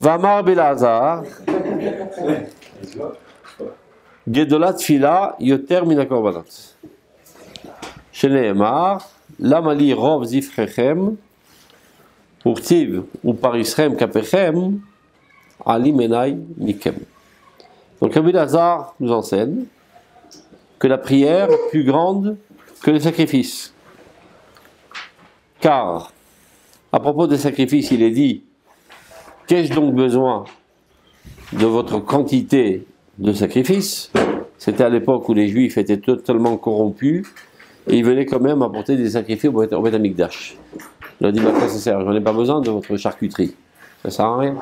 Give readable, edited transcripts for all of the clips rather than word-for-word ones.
Vamar Belazar, Gedolat Tfila, Yoter Minakorbanot. Sheneemar, Lamali Rov Zifrechem, Urtiv, ou Parisrem Kapechem, Ali Menai Mikem. Donc Rabbi Lazare nous enseigne que la prière est plus grande que le sacrifice. Car, à propos des sacrifices, il est dit: qu'ai-je donc besoin de votre quantité de sacrifices? C'était à l'époque où les Juifs étaient totalement corrompus et ils venaient quand même apporter des sacrifices au Beth Amikdash. Il a dit: bah, quoi ça sert? J'en ai pas besoin de votre charcuterie. Ça sert à rien.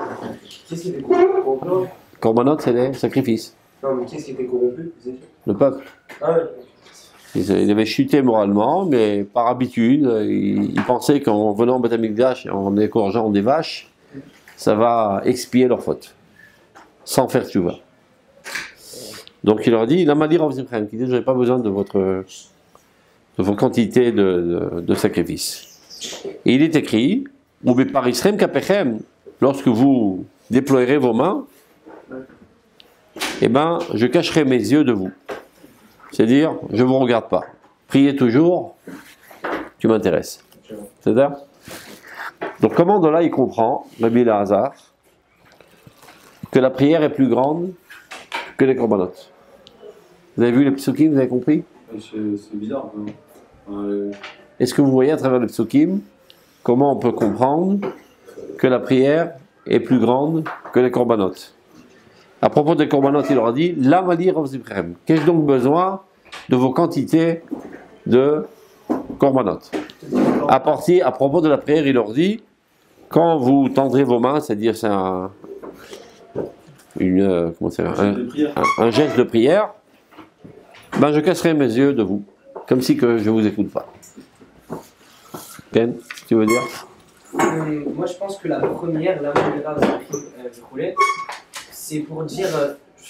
Qu'est-ce qui était corrompu? Korbanot, c'est des sacrifices. Non, mais qu'est-ce qui était corrompu? Le peuple. Ah ouais. Ils avaient chuté moralement, mais par habitude, ils pensaient qu'en venant au Beth Amikdash et en égorgeant des vaches, ça va expier leurs fautes, sans faire tchouva. Donc il leur dit: la malir of Zimchem, qui dit: je n'ai pas besoin de vos quantités de sacrifices. Et il est écrit: ou beparisrem kapechem, lorsque vous déploierez vos mains, eh ben, je cacherai mes yeux de vous. C'est-à-dire, je ne vous regarde pas. Priez toujours, tu m'intéresses. C'est-à-dire? Donc, comment de là il comprend, Rabbi Lazare, que la prière est plus grande que les korbanot? Vous avez vu les psukim, vous avez compris? C'est bizarre. Est-ce que vous voyez à travers les psukim comment on peut comprendre que la prière est plus grande que les korbanot? À propos des korbanot, il leur a dit: la malir of Zimchem. Qu'ai-je donc besoin de vos quantités de korbanot? À propos de la prière, il leur dit: quand vous tendrez vos mains, c'est-à-dire c'est un geste de prière, ben je casserai mes yeux de vous, comme si que je ne vous écoute pas. Ken, tu veux dire? Moi je pense que la première, là où je roulais, c'est pour dire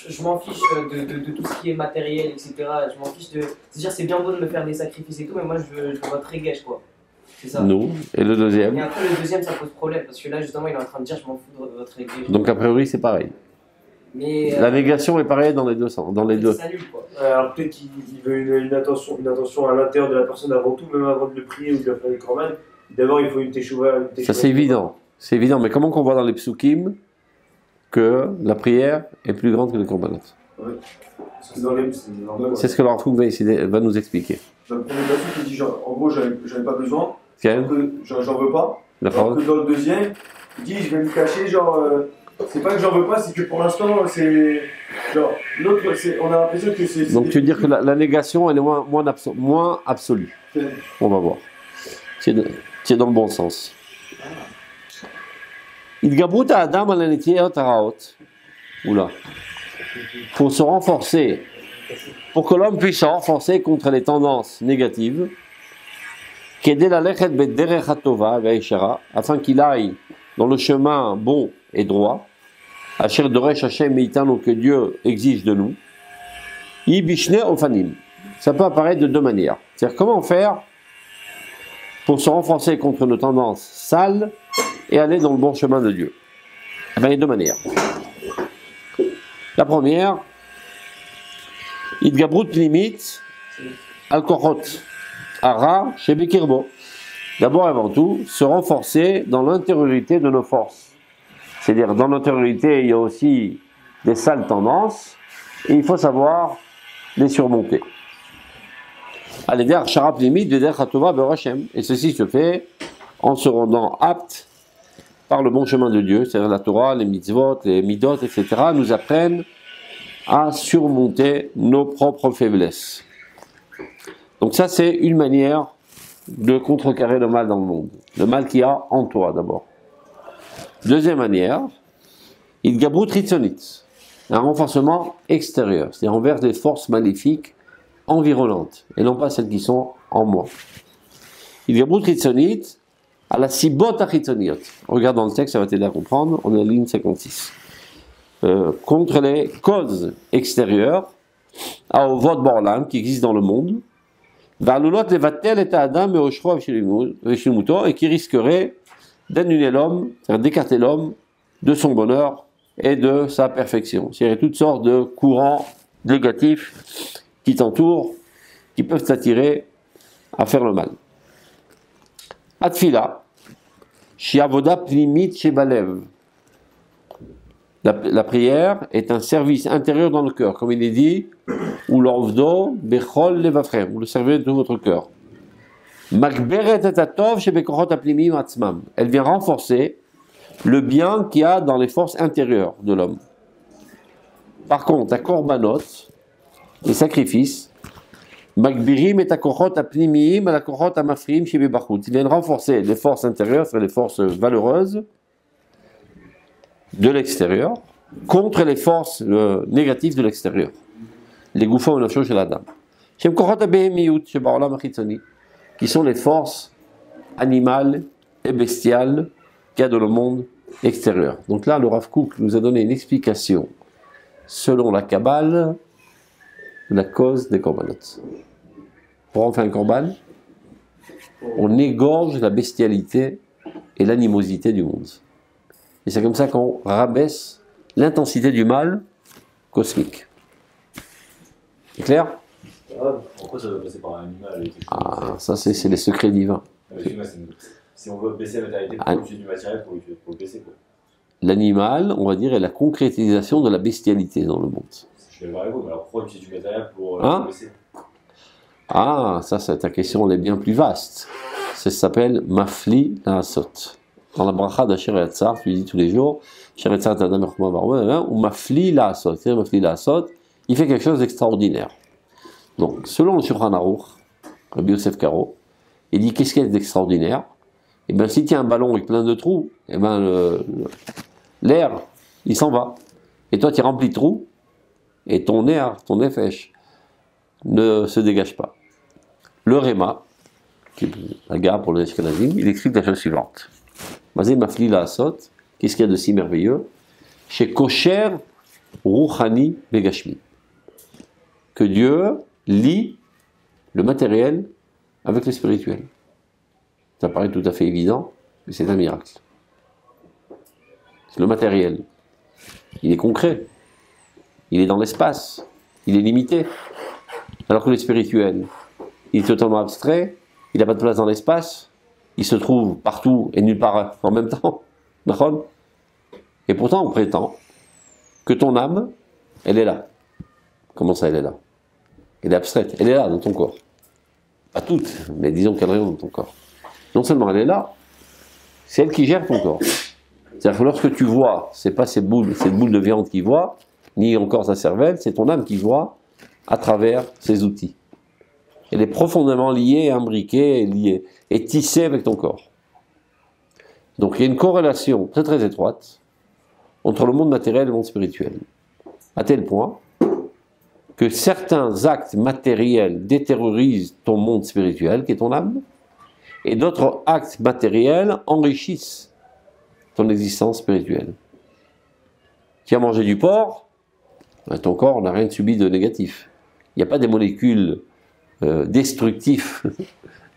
je m'en fiche de tout ce qui est matériel, etc. Je m'en fiche de. C'est-à-dire, c'est bien beau de me faire des sacrifices et tout, mais moi je veux votre régèche, quoi. C'est ça. Nous. Et le deuxième? Et après, le deuxième, ça pose problème, parce que là, justement, il est en train de dire je m'en fous de votre régèche. Donc, a priori, c'est pareil. Mais, la négation est pareille dans les deux sens. Dans les deux. Ça annule, quoi. Alors peut-être qu'il veut une attention à l'intérieur de la personne avant tout, même avant de le prier ou de le faire les korban. D'abord, il faut une teshuva. Ça, c'est évident. C'est évident. Mais comment qu'on voit dans les psukim que la prière est plus grande que les korbanot? Ouais. C'est ce que Rav Kook va nous expliquer. Dans le premier verset, il dit genre, en gros, j'avais pas besoin, Quel? j'en veux pas. Alors que dans le deuxième, il dit: je vais me cacher, genre, c'est pas que j'en veux pas, c'est que pour l'instant, c'est. Genre, l'autre, on a l'impression que c'est. Donc tu veux dire que la négation, elle est moins absolue. On va voir. Tu es dans le bon sens. Idgabrut Adam al Netiot Haraot. Oula. Pour se renforcer, pour que l'homme puisse se renforcer contre les tendances négatives, afin qu'il aille dans le chemin bon et droit, Asher Doresh Hashem Meitanu, que Dieu exige de nous, Yibishne Ofanim. Ça peut apparaître de deux manières. C'est-à-dire, comment faire pour se renforcer contre nos tendances sales et aller dans le bon chemin de Dieu? Eh bien, il y a deux manières. La première, Idgabrut Limit Al-Korot Ara Shebekirbo. D'abord et avant tout, se renforcer dans l'intériorité de nos forces. C'est-à-dire, dans l'intériorité, il y a aussi des sales tendances, et il faut savoir les surmonter. Allez dire Sharap Limit Veder Chatova Berachem. Et ceci se fait en se rendant apte par le bon chemin de Dieu, c'est-à-dire la Torah, les mitzvot, les midot, etc., nous apprennent à surmonter nos propres faiblesses. Donc ça, c'est une manière de contrecarrer le mal dans le monde. Le mal qu'il y a en toi, d'abord. Deuxième manière, Idgabrut Ritzonit, un renforcement extérieur, c'est-à-dire envers les forces maléfiques environnantes, et non pas celles qui sont en moi. Idgabrut Ritzonit, à la Sibot Achitzoniot. Regarde dans le texte, ça va t'aider à comprendre, on est à la ligne 56. Contre les causes extérieures, à Ovot Borlam, qui existent dans le monde, et qui risquerait d'annuler l'homme, c'est-à-dire d'écarter l'homme de son bonheur et de sa perfection. Il y a toutes sortes de courants négatifs qui t'entourent, qui peuvent t'attirer à faire le mal. Atfila, shiavoda pnimit shebalev. La prière est un service intérieur dans le cœur, comme il est dit, ou l'orvdo bechol levafrem, vous le servez de tout votre cœur. Makberet et atov shebekochot apnimim atzmam. Elle vient renforcer le bien qu'il y a dans les forces intérieures de l'homme. Par contre, à korbanot, les sacrifices, Magbirim et akochot apnimim la kochot amafrim shebebachut. Ils viennent renforcer les forces intérieures, c'est-à-dire les forces valeureuses de l'extérieur, contre les forces négatives de l'extérieur. Les goufons et la chose chez la dame. Shem kochot abehemiyut shebaolam achitzoni, qui sont les forces animales et bestiales qu'il y a dans le monde extérieur. Donc là, le Rav Kook nous a donné une explication selon la Kabbale de la cause des korbanot. Pour en faire un korban, on égorge la bestialité et l'animosité du monde. Et c'est comme ça qu'on rabaisse l'intensité du mal cosmique. C'est clair? Pourquoi ça doit passer par un animal? Ah, ça c'est les secrets divins. Si on veut baisser la matérialité, pour utiliser du matériel, pour le baisser, quoi. L'animal, on va dire, est la concrétisation de la bestialité dans le monde. Je vais le voir avec vous, mais alors pourquoi utiliser du matériel pour le baisser? Ah, ça, ta question elle est bien plus vaste. Ça s'appelle Mafli Laasot. Dans la bracha d'Asher Yatzar, tu lui dis tous les jours, Asher Yatzar Tadam Echuma Barwa, ou Mafli Laasot. C'est Mafli Laasot, il fait quelque chose d'extraordinaire. Donc, selon le Shulchan Aruch, Rabbi Yosef Karo, il dit qu'est-ce qu'il y a d'extraordinaire? Eh bien, si tu as un ballon avec plein de trous, eh ben, l'air, il s'en va. Et toi, tu es rempli de trous, et ton air, ton nefesh, ne se dégage pas. Le Réma, qui est un gars pour les Ashkenazim, il explique la chose suivante. Mazé Mafli Laasot, qu'est-ce qu'il y a de si merveilleux? Chez Kosher Rouhani Begashmi. Que Dieu lie le matériel avec le spirituel. Ça paraît tout à fait évident, mais c'est un miracle. Le matériel, il est concret, il est dans l'espace, il est limité. Alors que le spirituel, il est totalement abstrait, il n'a pas de place dans l'espace, il se trouve partout et nulle part en même temps. Et pourtant, on prétend que ton âme, elle est là. Comment ça, elle est là? Elle est abstraite, elle est là dans ton corps. Pas toute, mais disons qu'elle est dans ton corps. Non seulement elle est là, c'est elle qui gère ton corps. C'est-à-dire que lorsque tu vois, c'est pas cette boule de viande qui voit, ni encore sa cervelle, c'est ton âme qui voit à travers ces outils. Elle est profondément liée, imbriquée, liée, et tissée avec ton corps. Donc il y a une corrélation très très étroite entre le monde matériel et le monde spirituel. À tel point que certains actes matériels détériorisent ton monde spirituel, qui est ton âme, et d'autres actes matériels enrichissent ton existence spirituelle. Tu as mangé du porc, ton corps n'a rien subi de négatif. Il n'y a pas des molécules destructives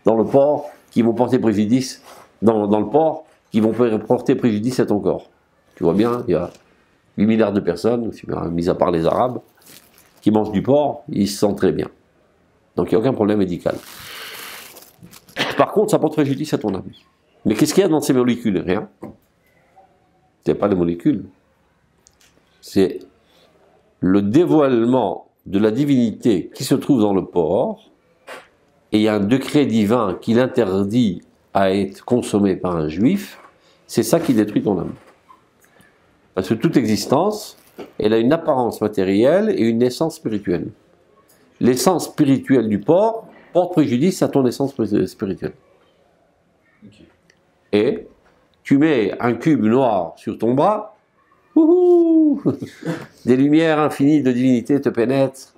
dans le porc qui vont porter préjudice, dans le porc, qui vont porter préjudice à ton corps. Tu vois bien, il y a 8 milliards de personnes, mis à part les Arabes, qui mangent du porc, ils se sentent très bien. Donc il n'y a aucun problème médical. Par contre, ça porte préjudice à ton âme. Mais qu'est-ce qu'il y a dans ces molécules? Rien. Ce n'est pas des molécules. C'est le dévoilement de la divinité qui se trouve dans le porc, et il y a un décret divin qui l'interdit à être consommé par un juif, c'est ça qui détruit ton âme. Parce que toute existence, elle a une apparence matérielle et une essence spirituelle. L'essence spirituelle du porc porte préjudice à ton essence spirituelle. Okay. Et tu mets un cube noir sur ton bras, des lumières infinies de divinité te pénètrent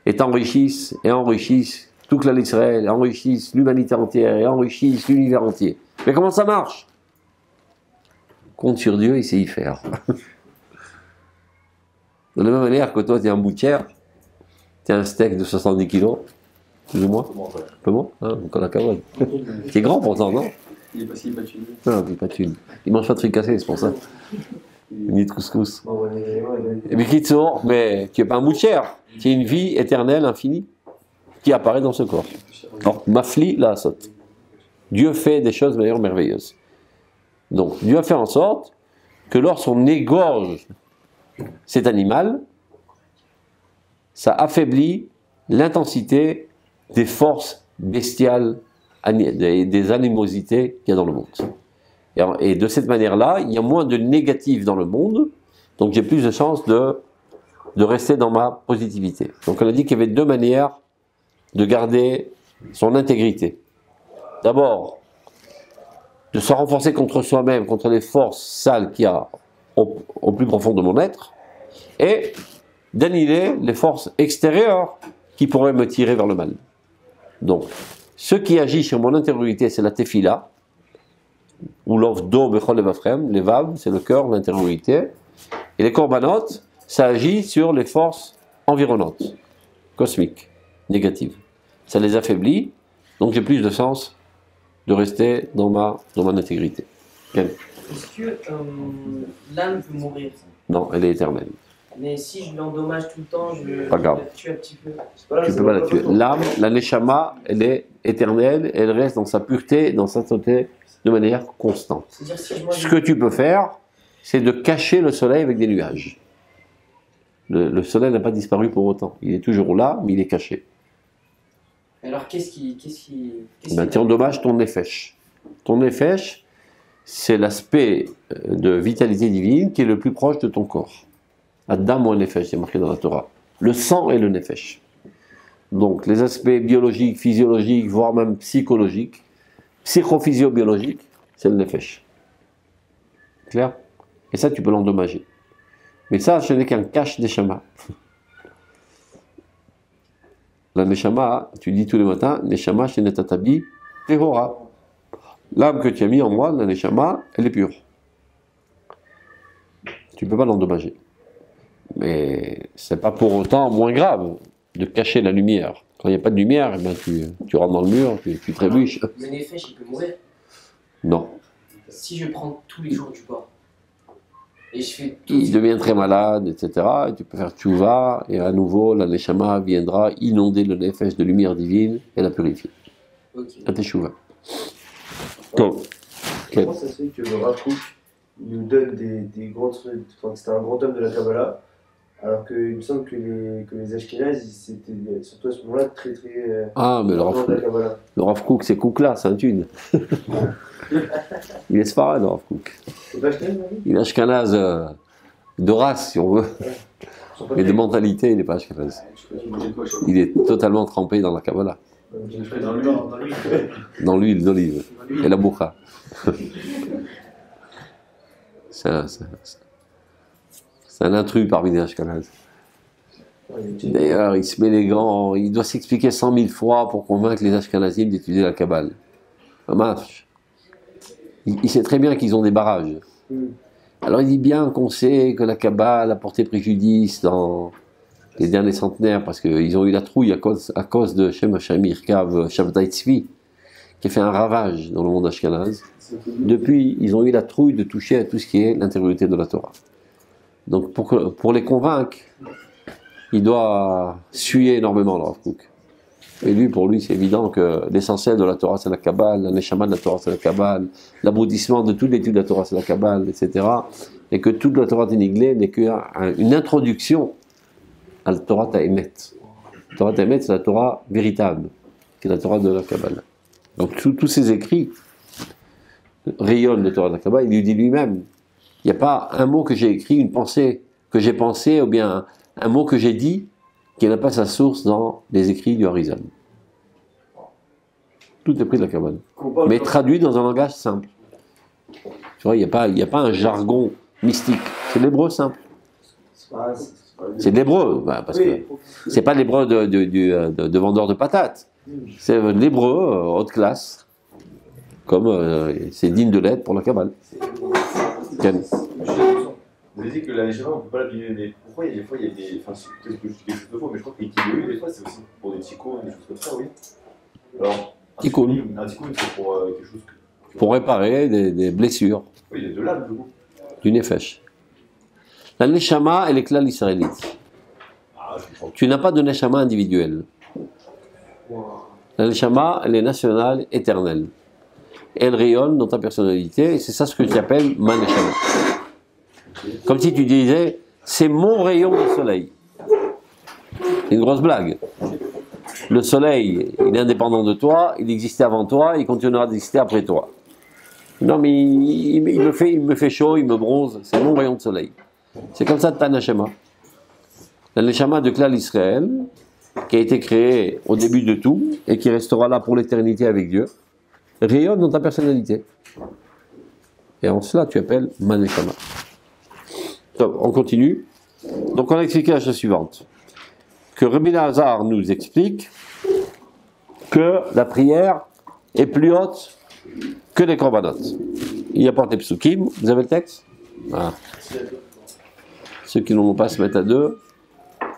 et t'enrichissent et enrichissent toute la l'Israël, enrichissent l'humanité entière et enrichissent l'univers entier. Mais comment ça marche? Compte sur Dieu, il sait y faire. De la même manière que toi, tu es un boutière, tu as un steak de 70 kilos, plus ou moins. Un peu moins, hein, encore la cavale. Qui est grand pourtant, non? Il est pas thune. Non, il n'est pas thune. Il mange pas de fricassé, c'est pour ça. Ni de couscous. Bon, Mais Kitsour, mais tu n'es pas un moucher. Tu es une vie éternelle, infinie, qui apparaît dans ce corps. Alors, Mafli la saute. Dieu fait des choses d'ailleurs merveilleuses. Donc, Dieu a fait en sorte que lorsqu'on égorge cet animal, ça affaiblit l'intensité des forces bestiales, des animosités qu'il y a dans le monde. Et de cette manière-là, il y a moins de négatifs dans le monde, donc j'ai plus de chances de rester dans ma positivité. Donc on a dit qu'il y avait deux manières de garder son intégrité. D'abord, de se renforcer contre soi-même, contre les forces sales qu'il y a au plus profond de mon être, et d'annihiler les forces extérieures qui pourraient me tirer vers le mal. Donc, ce qui agit sur mon intériorité, c'est la tefila, ou l'ovdo bechol levavchem, les vav, c'est le cœur, l'intériorité, et les korbanot, ça agit sur les forces environnantes, cosmiques, négatives. Ça les affaiblit, donc j'ai plus de sens de rester dans ma intégrité. Est-ce que l'âme peut mourir? Non, elle est éternelle. Mais si je l'endommage tout le temps, Pas grave. la tue un petit peu. Tu peux pas la tuer. L'âme, la neshama, elle est éternelle, elle reste dans sa pureté, dans sa sainteté, de manière constante. C'est-à-dire si je mange Ce que tu peux faire, c'est de cacher le soleil avec des nuages. Le soleil n'a pas disparu pour autant. Il est toujours là, mais il est caché. Alors qu'est-ce qui Tu endommages ton nefesh. Ton nefesh, c'est l'aspect de vitalité divine qui est le plus proche de ton corps. Adam ou nefesh, c'est marqué dans la Torah. Le sang et le nefesh. Donc les aspects biologiques, physiologiques, voire même psychologiques, psychophysio-biologiques, c'est le nefesh. Clair? Et ça, tu peux l'endommager. Mais ça, ce n'est qu'un cache neshama. La neshama, tu dis tous les matins, neshama shenetatabi tehora. L'âme que tu as mis en moi, la neshama, elle est pure. Tu ne peux pas l'endommager. Mais c'est pas pour autant moins grave de cacher la lumière. Quand il n'y a pas de lumière, eh ben tu rentres dans le mur, tu trébuches. Le nefesh, il peut mourir. Non. Si je prends tous les jours du corps et je fais tout. Il devient très malade, etc. Et tu peux faire tchouva, et à nouveau, la neshama viendra inonder le nefesh de lumière divine et la purifier. Ok. À tes tchouva. Donc, Comment ça se fait que le Rav Kook nous donne des grands trucs, enfin, que c'était un grand homme de la Kabbalah, alors qu'il me semble que les Ashkénazes, c'était surtout à ce moment-là très ah, mais de la Kabbalah. le Rav Kook, c'est Koukla, c'est un thune. Il est Sfarad, le Rav Kook. C'est pas Ashkénaze, non? Il est Ashkenaz de race, si on veut. Mais de mentalité, il n'est pas Ashkenaz. Il est totalement trempé dans la Kabbalah. Dans l'huile d'olive et la boucha. C'est un intrus parmi les Ashkenazes. D'ailleurs, il se met les gants, il doit s'expliquer 100 000 fois pour convaincre les Ashkenazim d'étudier la Kabbale. Ça marche. Il sait très bien qu'ils ont des barrages. Alors il dit bien qu'on sait que la Kabbale a porté préjudice dans les derniers centenaires parce qu'ils ont eu la trouille à cause de Shem Shamir Kav Shabtai Tzvi, qui a fait un ravage dans le monde ashkenaz. Depuis, ils ont eu la trouille de toucher à tout ce qui est l'intériorité de la Torah. Donc pour les convaincre, il doit suer énormément le Rav Kook. Et lui, pour lui, c'est évident que l'essentiel de la Torah, c'est la Kabbale, la Neshama de la Torah, c'est la Kabbale, l'aboutissement de toute l'étude de la Torah, c'est la Kabbale, etc. Et que toute la Torah Téniglé n'est qu'une introduction à la Torah Ta'emet. La Torah Ta'emet, c'est la Torah véritable, qui est la Torah de la Kabbale. Donc tous ces écrits rayonnent de Torah de la Kabbale. Il lui dit lui-même, il n'y a pas un mot que j'ai écrit, une pensée que j'ai pensée, ou bien un mot que j'ai dit, qui n'a pas sa source dans les écrits du Harizal. Tout est pris de la Kabbale. Mais traduit dans un langage simple. Tu vois, il n'y a pas un jargon mystique. C'est l'hébreu simple. C'est de l'hébreu, parce que c'est pas l'hébreu de vendeur de patates. C'est l'hébreu haute classe, comme c'est digne de l'être pour la Kabbale. Vous avez dit que la Neshama, on ne peut pas l'appliquer, mais pourquoi il y a des fois, il y a des. Enfin, peut-être que je dis quelque chose de faux, mais je crois que les kiloïs, des fois, c'est aussi pour des tikkun, des choses comme ça, oui. Alors, Tikkun. Un tikkun, c'est pour quelque chose. Pour réparer des blessures. Oui, il y a de l'âme, du coup. Du nefesh. La neshama, elle est clal israélite. Ah, je comprends. Tu n'as pas de neshama individuel. La neshama, elle est nationale, éternelle. Elle rayonne dans ta personnalité, et c'est ça ce que tu appelles ma neshama. Comme si tu disais, c'est mon rayon de soleil. C'est une grosse blague. Le soleil, il est indépendant de toi, il existait avant toi, il continuera d'exister après toi. Non, mais il me fait chaud, il me bronze, c'est mon rayon de soleil. C'est comme ça ta neshama. La neshama de Klal Israël, qui a été créée au début de tout, et qui restera là pour l'éternité avec Dieu, rayonne dans ta personnalité. Et en cela, tu appelles ma neshama. Donc, on continue. Donc, on a expliqué la chose suivante. Que Rabbi Lazar nous explique que la prière est plus haute que les korbanot. Il apporte les psukim. Vous avez le texte? Ah. Ceux qui n'ont pas se mettre à deux,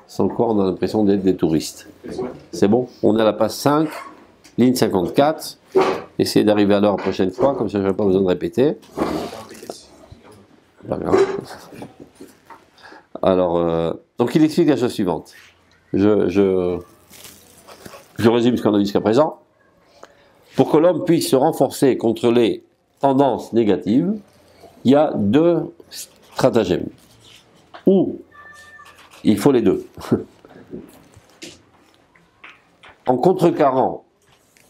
sans quoi on a l'impression d'être des touristes. C'est bon? On est à la page 5, ligne 54. Essayez d'arriver à l'heure la prochaine fois, comme ça je n'aurai pas besoin de répéter. Pas grave. Alors, donc il explique la chose suivante. Je résume ce qu'on a dit jusqu'à présent. Pour que l'homme puisse se renforcer contre les tendances négatives, il y a deux stratagèmes. Ou il faut les deux. En contrecarrant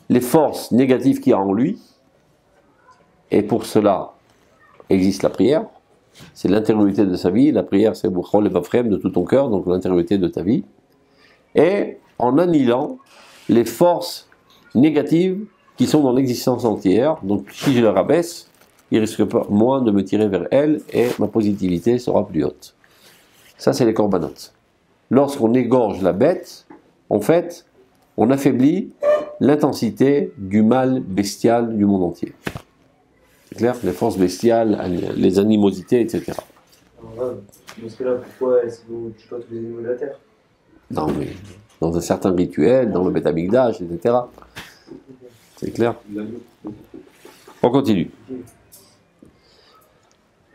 les forces négatives qu'il y a en lui, et pour cela existe la prière, c'est l'intériorité de sa vie, la prière c'est Bouchol et Bafrem de tout ton cœur, donc l'intériorité de ta vie, et en annihilant les forces négatives qui sont dans l'existence entière, donc si je les rabaisse, il risque pas moins de me tirer vers elle, et ma positivité sera plus haute. Ça c'est les korbanot. Lorsqu'on égorge la bête, en fait, on affaiblit l'intensité du mal bestial du monde entier. C'est clair? Les forces bestiales, les animosités, etc. Alors, dans ce cas-là, pourquoi est-ce que vous ne tuez pas tous les animaux de la terre? Non, mais dans un certain rituel, dans le Beth Amikdash, etc. C'est clair? On continue.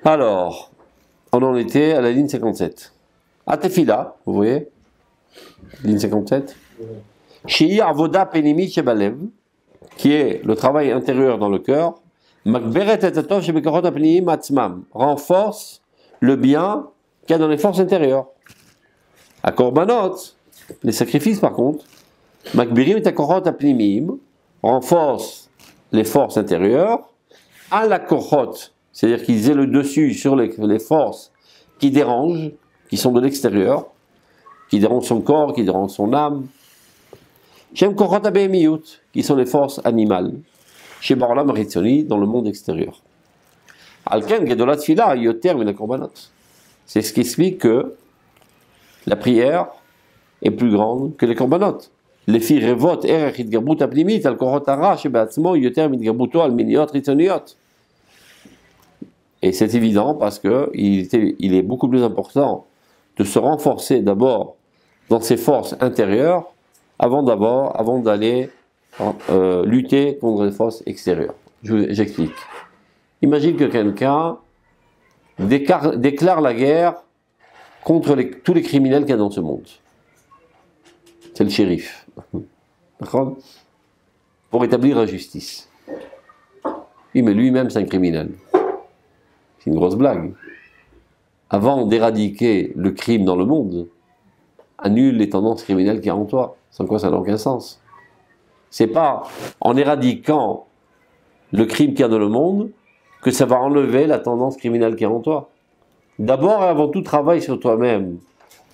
Alors, on en était à la ligne 57. Atefila, vous voyez? Ligne 57. Shei Avoda Penimit Shebalev, qui est le travail intérieur dans le cœur, renforce le bien qu'il y a dans les forces intérieures. À Korbanot, les sacrifices par contre, renforce les forces intérieures, à la Korot, c'est-à-dire qu'ils aient le dessus sur les forces qui dérangent, qui sont de l'extérieur, qui dérangent son corps, qui dérangent son âme. Shem Korot Abehemiyut, qui sont les forces animales. Chez Barolam Ritzoni, dans le monde extérieur. Alken Gedolat Fila, Yoter Mina Korbanot. C'est ce qui explique que la prière est plus grande que les korbanot. Les filles revot erech itgabut apnimit al korot hara shebeatzmo yoter mitgabuto al miniot ritzoniot. Et c'est évident parce que il est beaucoup plus important de se renforcer d'abord dans ses forces intérieures avant d'aller lutter contre les forces extérieures. J'explique. Imagine que quelqu'un déclare la guerre contre tous les criminels qu'il y a dans ce monde. C'est le shérif. D'accord? Pour établir la justice. Oui, mais lui-même, c'est un criminel. C'est une grosse blague. Avant d'éradiquer le crime dans le monde, annule les tendances criminelles qu'il y a en toi. Sans quoi ça n'a aucun sens. C'est pas en éradiquant le crime qu'il y a dans le monde que ça va enlever la tendance criminelle qu'il y a en toi. D'abord et avant tout, travaille sur toi-même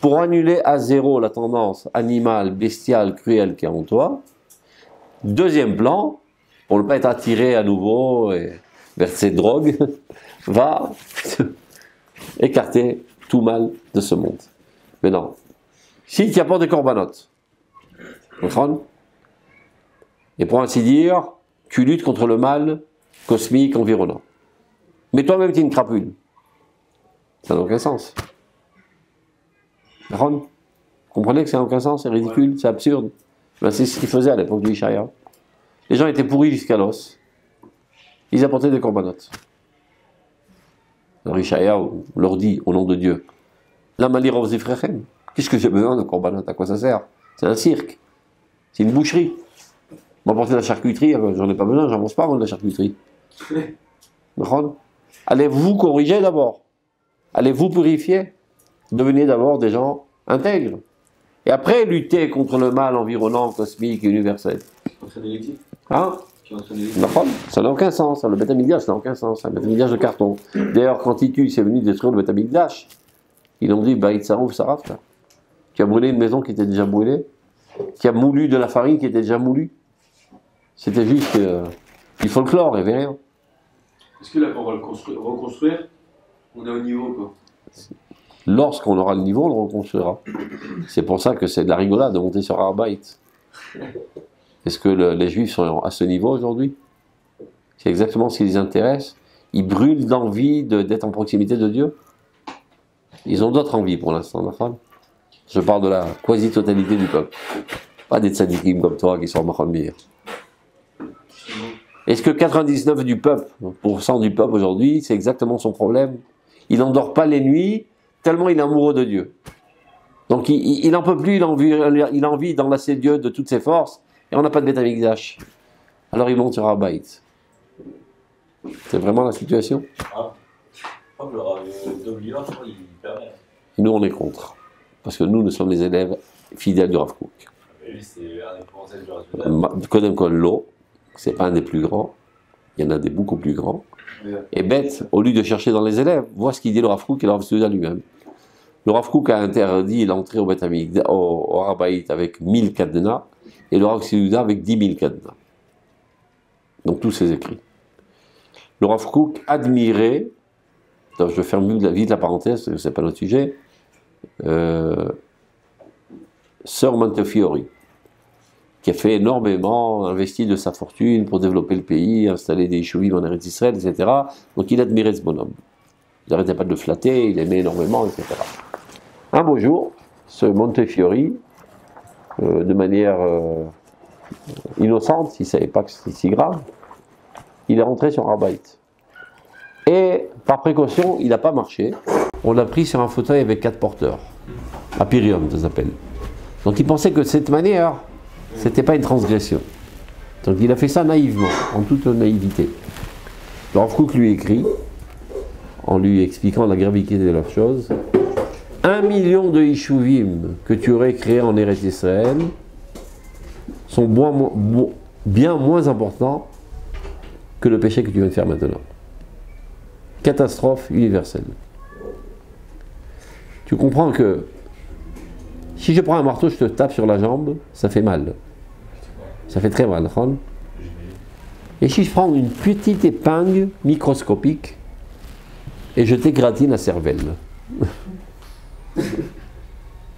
pour annuler à zéro la tendance animale, bestiale, cruelle qu'il y a en toi. Deuxième plan, pour ne pas être attiré à nouveau vers ces drogues, va écarter tout mal de ce monde. Mais non. Si tu apportes des corbanotes, et pour ainsi dire, tu luttes contre le mal cosmique environnant. Mais toi-même, tu es une crapule. Ça n'a aucun sens. Vous comprenez que ça n'a aucun sens, c'est ridicule, c'est absurde. Ben, c'est ce qu'ils faisaient à l'époque du Ishaïa. Les gens étaient pourris jusqu'à l'os. Ils apportaient des corbanotes. Alors Ishaïa leur dit, au nom de Dieu, La malira aux Ifrechem. Qu'est-ce que j'ai besoin de korbanot? À quoi ça sert? C'est un cirque. C'est une boucherie. M'apporter la charcuterie, j'en ai pas besoin, j'en mange pas moi de la charcuterie. Allez vous corriger d'abord. Allez vous purifier. Devenez d'abord des gens intègres. Et après, lutter contre le mal environnant, cosmique et universel. Hein? Ça n'a aucun sens. Le Beth Amikdash n'a aucun sens. Un Beth Amikdash de carton. D'ailleurs, quand Titus est venu détruire le Beth Amikdash, ils ont dit Baït Sarouf Saraf. Tu as brûlé une maison qui était déjà brûlée. Qui a moulu de la farine qui était déjà moulue. C'était juste du folklore, il n'y avait rien. Est-ce que là, quand on va le reconstruire, on est au niveau quoi? Lorsqu'on aura le niveau, on le reconstruira. C'est pour ça que c'est de la rigolade de monter sur Arbeit. Est-ce que les Juifs sont à ce niveau aujourd'hui? C'est exactement ce qui les intéresse. Ils brûlent d'envie d'être en proximité de Dieu. Ils ont d'autres envies pour l'instant, ma femme. Je parle de la quasi-totalité du peuple. Pas des tzadikim comme toi qui sont en Machon Meir. Est-ce que 99% du peuple aujourd'hui, c'est exactement son problème? Il n'endort pas les nuits tellement il est amoureux de Dieu. Donc il n'en peut plus, il a envie d'enlacer Dieu de toutes ses forces, et on n'a pas de Beth Amikdash. Alors il monte sur Arbeit. C'est vraiment la situation. Et nous on est contre. Parce que nous sommes les élèves fidèles du Rav Kook. Kodem Kol Lo, c'est pas un des plus grands, il y en a des beaucoup plus grands. Et bête, au lieu de chercher dans les élèves, vois ce qu'il dit le Rav Kook et le Rav Souda lui-même. Le Rav Kook a interdit l'entrée au Beth Amikdash, au Arbeit avec 1000 cadenas, et le Rav Souda avec 10 000 cadenas. Donc tous ces écrits. Le Rav Kook admirait, donc je ferme vite la parenthèse, c'est pas notre sujet, Sœur Montefiore, qui a fait énormément, investi de sa fortune pour développer le pays, installer des yeshuvim en Eretz Israël, etc. Donc il admirait ce bonhomme. Il n'arrêtait pas de le flatter, il aimait énormément, etc. Un beau jour, ce Montefiore, de manière innocente, il ne savait pas que c'était si grave, il est rentré sur Arbeit. Et par précaution, il n'a pas marché. On l'a pris sur un fauteuil avec 4 porteurs. Apirium, ça s'appelle. Donc il pensait que de cette manière, c'était pas une transgression. Donc il a fait ça naïvement, en toute naïveté. Le Rav Kook lui écrit, en lui expliquant la gravité de la chose, 1 million de Yishuvim que tu aurais créés en Eretz Israël sont bien moins importants que le péché que tu viens de faire maintenant. Catastrophe universelle. Tu comprends que si je prends un marteau, je te tape sur la jambe, ça fait mal. Ça fait très mal. Et si je prends une petite épingle microscopique et je t'égratine la cervelle,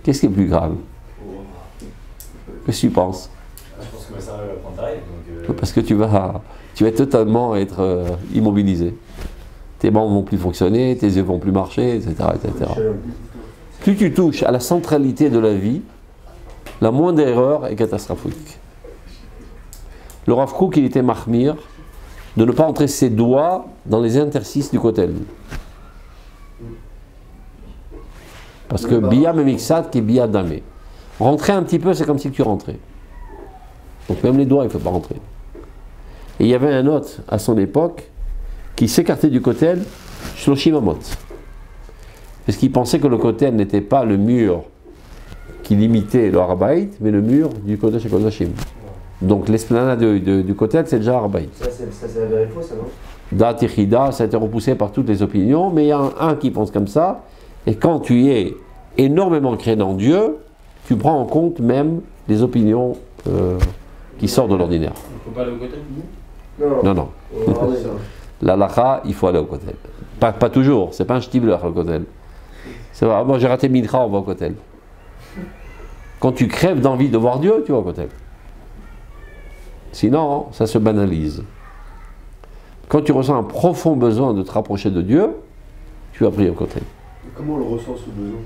qu'est-ce qui est plus grave? Qu'est-ce que tu penses? Je pense que ça va prendre ta règle. Parce que tu vas totalement être immobilisé. Tes membres vont plus fonctionner, tes yeux vont plus marcher, etc. etc. Plus tu touches à la centralité de la vie, la moindre erreur est catastrophique. Le Rav Kook, il était mahmir de ne pas entrer ses doigts dans les interstices du kotel. Parce que biyam et mixat qui biyam damé. Rentrer un petit peu, c'est comme si tu rentrais. Donc même les doigts, il ne faut pas rentrer. Et il y avait un autre à son époque qui s'écartait du kotel, shloshim amot. Parce qu'il pensait que le kotel n'était pas le mur qui limitait le Arbeit, mais le mur du Kodesh et Kodashim. Donc l'esplanade du kotel, c'est déjà Arbeit. Ça c'est la vérité, ça, non? Dat Yechida, ça a été repoussé par toutes les opinions, mais il y a un qui pense comme ça, et quand tu es énormément créant en Dieu, tu prends en compte même les opinions qui sortent de l'ordinaire. Il ne faut pas aller au côté Non. Non. On va regarder ça. La lacha, il faut aller au kotel. Pas toujours, c'est pas un shtibler le kotel. C'est vrai, moi j'ai raté Mincha, on va au kotel. Quand tu crèves d'envie de voir Dieu, tu vas au kotel. Sinon, ça se banalise. Quand tu ressens un profond besoin de te rapprocher de Dieu, tu vas prier au kotel. Comment on le ressent ce besoin?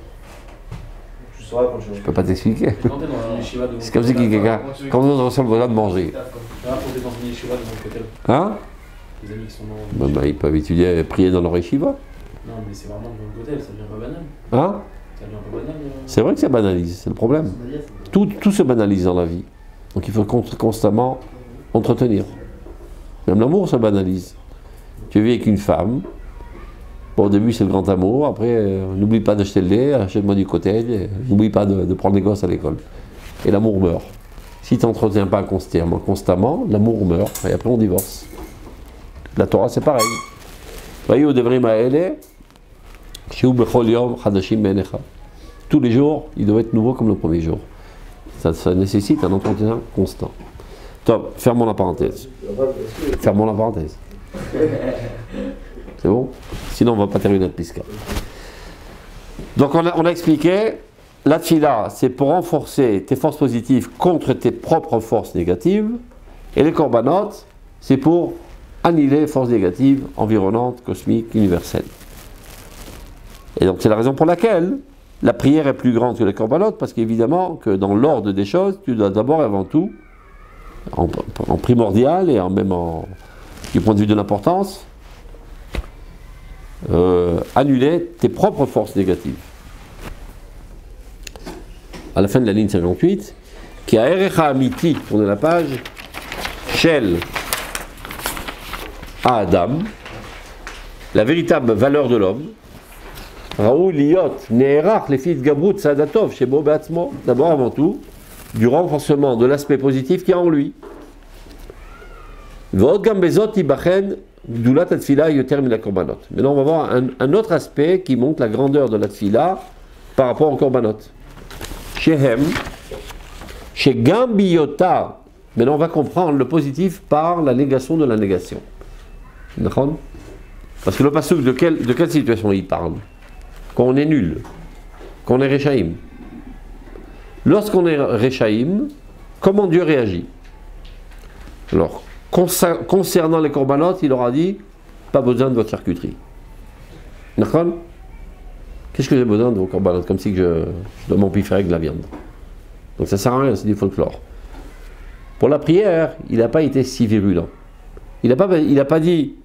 Tu sauras quand tu vas. Je peux pas t'expliquer. C'est comme si quelqu'un, quand on ressent le besoin de manger. Hein? Les amis qui sont dans... Ils peuvent étudier, prier dans leur yeshiva. Non, mais c'est vraiment dans le hôtel, ça devient pas banal. Hein? C'est vrai que ça banalise, c'est le problème. Tout se banalise dans la vie. Donc il faut constamment entretenir. Même l'amour se banalise. Tu vis avec une femme. Bon, au début c'est le grand amour. Après, n'oublie pas d'acheter le lait, achète-moi du cottage. N'oublie pas de prendre les gosses à l'école. Et l'amour meurt. Si tu n'entretiens pas constamment, l'amour meurt. Et après on divorce. La Torah c'est pareil. Voyez au devrim ha'ele, shehu bechol yom chadashim be'enecha. Tous les jours, il doit être nouveau comme le premier jour. Ça nécessite un entretien constant. Top, fermons la parenthèse. Fermons la parenthèse. C'est bon? Sinon, on ne va pas terminer notre pisca. Donc, on a expliqué, la tfila, c'est pour renforcer tes forces positives contre tes propres forces négatives. Et les korbanot, c'est pour annihiler les forces négatives, environnantes, cosmiques, universelles. Et donc, c'est la raison pour laquelle la prière est plus grande que les korbanot, parce qu'évidemment, que dans l'ordre des choses, tu dois d'abord et avant tout, en primordial et du point de vue de l'importance, annuler tes propres forces négatives. À la fin de la ligne 58, qui a Erecha Amiti, tournez la page, Shel à Adam, la véritable valeur de l'homme, Raoul Liot, Neherach, les filles de Gabrut, Sadatov, chez Bob Atzmo, d'abord avant tout, du renforcement de l'aspect positif qu'il y a en lui. Maintenant, on va voir un autre aspect qui montre la grandeur de la tfila par rapport au korbanot. Shehem, chez Gambiyota, maintenant on va comprendre le positif par la négation de la négation. D'accord? Parce que le pasuk, de quelle situation il parle? Quand on est nul, quand on est Rechaïm. Lorsqu'on est Rechaïm, comment Dieu réagit? Alors, concernant les korbanot, il leur a dit, pas besoin de votre charcuterie. D'accord? Qu'est-ce que j'ai besoin de vos korbanot? Comme si je dois m'empiffrer avec de la viande. Donc ça sert à rien, c'est du folklore. Pour la prière, il n'a pas été si virulent. Il n'a pas dit,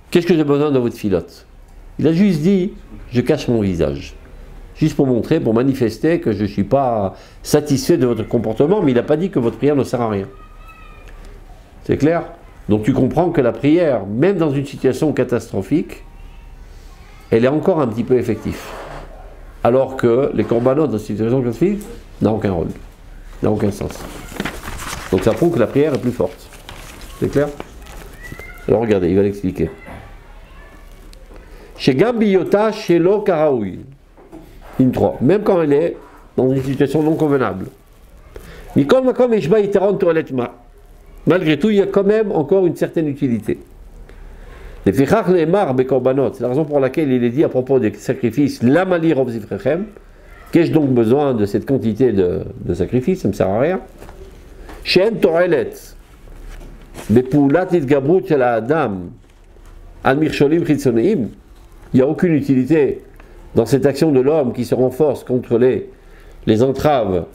qu'est-ce que j'ai besoin de votre filote? Il a juste dit, je cache mon visage. Juste pour montrer, pour manifester que je ne suis pas satisfait de votre comportement, mais il n'a pas dit que votre prière ne sert à rien. C'est clair? Donc tu comprends que la prière, même dans une situation catastrophique, elle est encore un petit peu effective. Alors que les korbanot dans une situation catastrophique n'ont aucun rôle, n'a aucun sens. Donc ça prouve que la prière est plus forte. C'est clair? Alors regardez, il va l'expliquer. Chez Gambiyota, chez Lo Karaoui. Ligne 3. Même quand elle est dans une situation non convenable. Malgré tout, il y a quand même encore une certaine utilité. C'est la raison pour laquelle il est dit à propos des sacrifices, qu'ai-je donc besoin de cette quantité de sacrifices? Ça ne me sert à rien. Il n'y a aucune utilité dans cette action de l'homme qui se renforce contre les entraves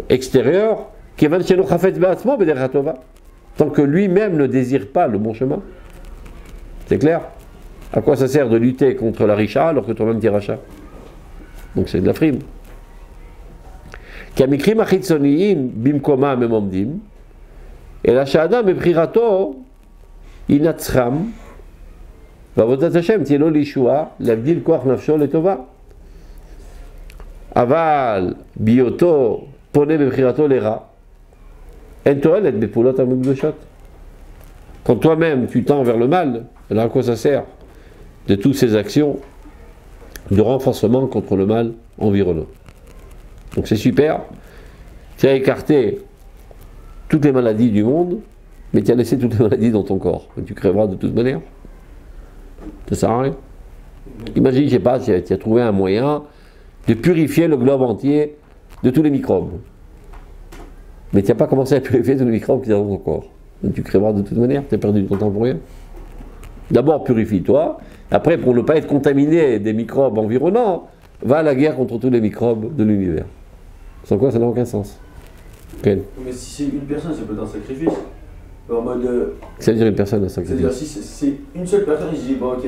extérieures, tant que lui-même ne désire pas le bon chemin. C'est clair? À quoi ça sert de lutter contre la richa alors que toi-même tu es rachat? Donc c'est de la frime. Et la shahada meprirato inatzram vavodat Hashem tielo lishua l'abdil koach nafsho letova aval bioto pone meprirato lera en toelet bepulot amugdoshot. Quand toi-même tu tends vers le mal, alors à quoi ça sert de toutes ces actions de renforcement contre le mal environnant? Donc c'est super, tu as écarté toutes les maladies du monde, mais tu as laissé toutes les maladies dans ton corps. Et tu crèveras de toute manière. Ça sert à rien. Imagine, je sais pas, tu as trouvé un moyen de purifier le globe entier de tous les microbes. Mais tu n'as pas commencé à purifier tous les microbes qui sont dans ton corps. Donc tu crèveras de toute manière, tu as perdu ton temps pour rien. D'abord purifie-toi, après pour ne pas être contaminé des microbes environnants, va à la guerre contre tous les microbes de l'univers. Sans quoi ça n'a aucun sens. Okay. Mais si c'est une personne, ça peut être un sacrifice. En mode. C'est-à-dire une personne un sacrifice. C'est-à-dire si c'est une seule personne, je dis bon ok,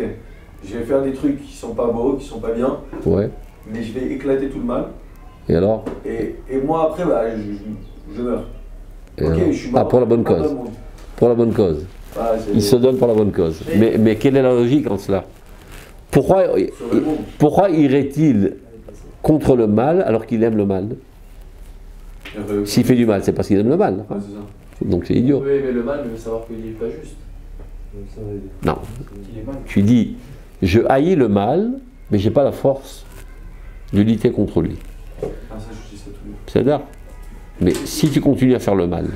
je vais faire des trucs qui sont pas beaux, qui sont pas bien. Ouais. mais je vais éclater tout le mal. Et alors? Et moi, après, bah, je meurs. Et Ok, alors je suis mort. Ah, pour la bonne Pas dans cause. le monde. Pour la bonne cause. Ah, c'est- Il se donne pour la bonne cause. Mais quelle est la logique en cela? Pourquoi irait-il contre le mal alors qu'il aime le mal? S'il fait du mal, c'est parce qu'il aime le mal. Ouais, c'est ça. Donc c'est idiot. Oui, mais le mal ne veut savoir qu'il n'est pas juste. Non. Qu'il est mal. Tu dis, je haïs le mal, mais j'ai pas la force de lutter contre lui. Ah, ça, je dis ça tous les jours. C'est-à-dire, mais si tu continues à faire le mal,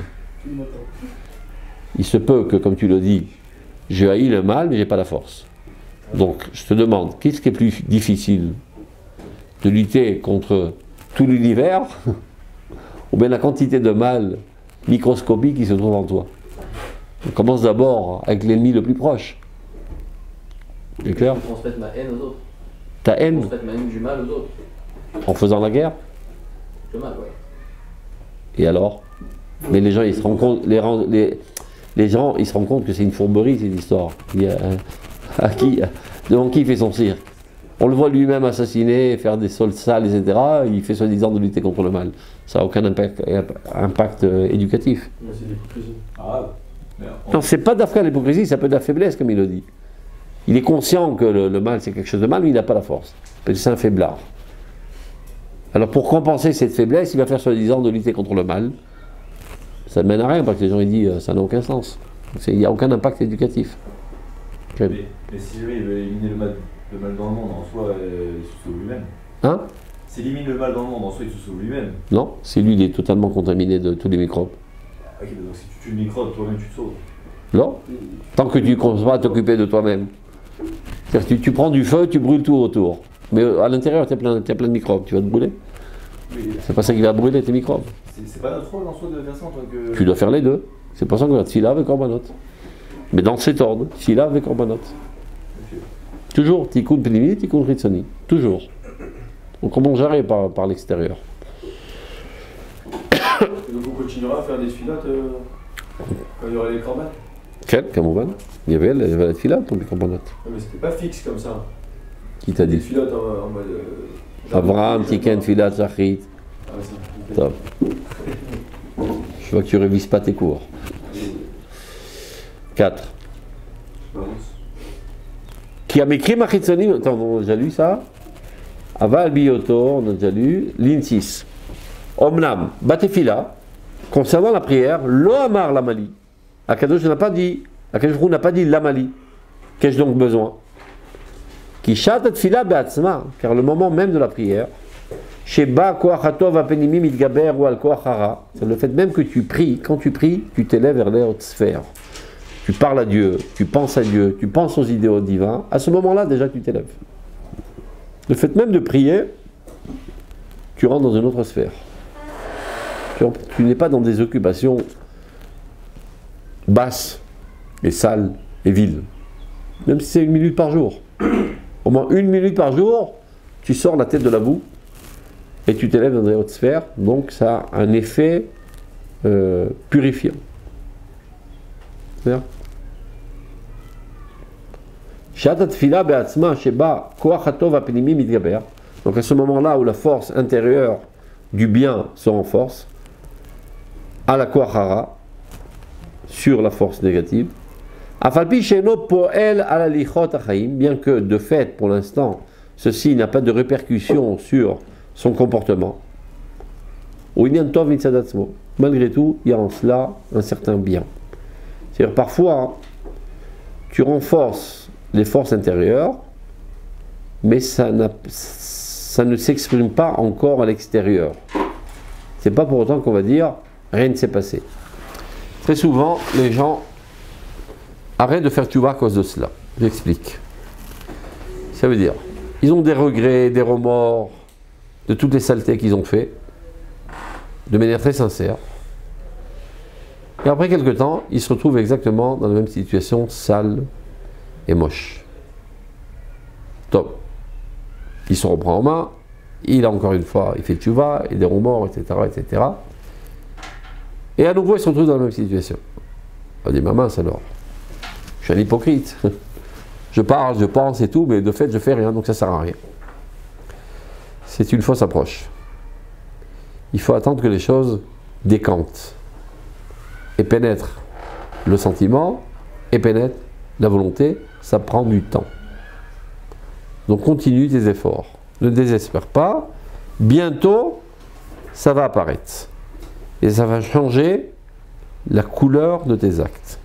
il se peut que, comme tu le dis, je haïs le mal, mais j'ai pas la force. Donc, je te demande, qu'est-ce qui est plus difficile? De lutter contre tout l'univers ou bien la quantité de mal microscopique qui se trouve en toi? On commence d'abord avec l'ennemi le plus proche. C'est clair? Je transmette ma haine aux autres. Ta Je haine transmette ma haine du mal aux autres. en faisant la guerre? Le mal, ouais. Et alors? Mais les gens, ils se rendent compte, les gens, ils se rendent compte que c'est une fourberie cette histoire. Devant qui il fait son cirque? On le voit lui-même assassiner, faire des sols sales, etc. Il fait soi-disant de lutter contre le mal. Ça n'a aucun impact éducatif. Mais c'est l'hypocrisie. Ah, mais Non, c'est pas d'affaire l'hypocrisie, ça peut être de la faiblesse, comme il le dit. Il est conscient que le mal, c'est quelque chose de mal, mais il n'a pas la force. Parce que c'est un faiblard. Alors pour compenser cette faiblesse, il va faire soi-disant de lutter contre le mal. Ça ne mène à rien, parce que les gens ils disent ça n'a aucun sens. Il n'y a aucun impact éducatif. mais si jamais il veut éliminer le mal dans le monde, en soi, il se sauve lui-même. Hein? S'il élimine le mal dans le monde, en soi, il se sauve lui-même. Non, c'est lui, il est totalement contaminé de tous les microbes. Ok, mais donc si tu tues le microbe, toi-même tu te sauves. Non? Tant que tu ne commences pas à t'occuper de toi-même. C'est-à-dire que tu prends du feu, tu brûles tout autour. Mais à l'intérieur, tu as plein de microbes. Tu vas te brûler. Mais C'est pas ça qui va brûler tes microbes. c'est pas notre rôle en soi de faire ça en tant que. Tu dois faire les deux. C'est pour ça qu'on va Tfila avec Korbanot. Mais dans cet ordre, Tfila avec Korbanot. Ok. Toujours, Tikkun Pnimi, Tikkun Chitzoni. Toujours. On commence jamais par l'extérieur. Et donc on continuera à faire des filottes quand il y aura les corbanes. Quel, Kamouban? Il y avait la Tfila pour les Korbanot. Non, mais c'était pas fixe comme ça. Qui t'a Des dit? filottes en mode. Abraham, Tiken, Tfila, Zachrit. Ah, ouais, ça. Top. Je vois que tu révises pas tes cours. 4. Balance. Qui a écrit Machitzonim, attends, on a déjà lu ça. Aval Bioto, on a déjà lu. Ligne 6. Omnam, Batefila, concernant la prière, Lo Amar Lamali. Akadosh n'a pas dit, Akadosh n'a pas dit Lamali. Qu'ai-je donc besoin? Qui chat Tfila Beatzma, car le moment même de la prière, Sheba Koachatov Apenimi Mitgaber ou Al Koachara, c'est le fait même que tu pries, quand tu pries, tu t'élèves vers les hautes sphères. Tu parles à Dieu, tu penses à Dieu, tu penses aux idéaux divins, à ce moment-là déjà tu t'élèves. Le fait même de prier, tu rentres dans une autre sphère. Tu n'es pas dans des occupations basses et sales et viles. Même si c'est 1 minute par jour. Au moins 1 minute par jour, tu sors la tête de la boue et tu t'élèves dans des hautes sphères, donc ça a un effet purifiant. Donc à ce moment-là où la force intérieure du bien se renforce, à la koachara, sur la force négative, bien que de fait, pour l'instant, ceci n'a pas de répercussion sur son comportement, malgré tout, il y a en cela un certain bien. C'est-à-dire parfois, tu renforces les forces intérieures, mais ça ne s'exprime pas encore à l'extérieur. C'est pas pour autant qu'on va dire rien ne s'est passé. Très souvent, les gens arrêtent de faire tchouva à cause de cela. J'explique. Ça veut dire, ils ont des regrets, des remords de toutes les saletés qu'ils ont fait, de manière très sincère. Et après quelque temps, ils se retrouvent exactement dans la même situation, sale et moche. Top. Il se reprend en main, il a encore une fois, il fait tchouva, et des remords, etc., etc. Et à nouveau, il se retrouve dans la même situation. On dit, maman, alors, je suis un hypocrite. Je parle, je pense et tout, mais de fait, je fais rien, donc ça sert à rien. c'est une fausse approche. Il faut attendre que les choses décantent et pénètrent le sentiment et pénètrent la volonté. Ça prend du temps. Donc continue tes efforts. Ne désespère pas. Bientôt, ça va apparaître. Et ça va changer la couleur de tes actes.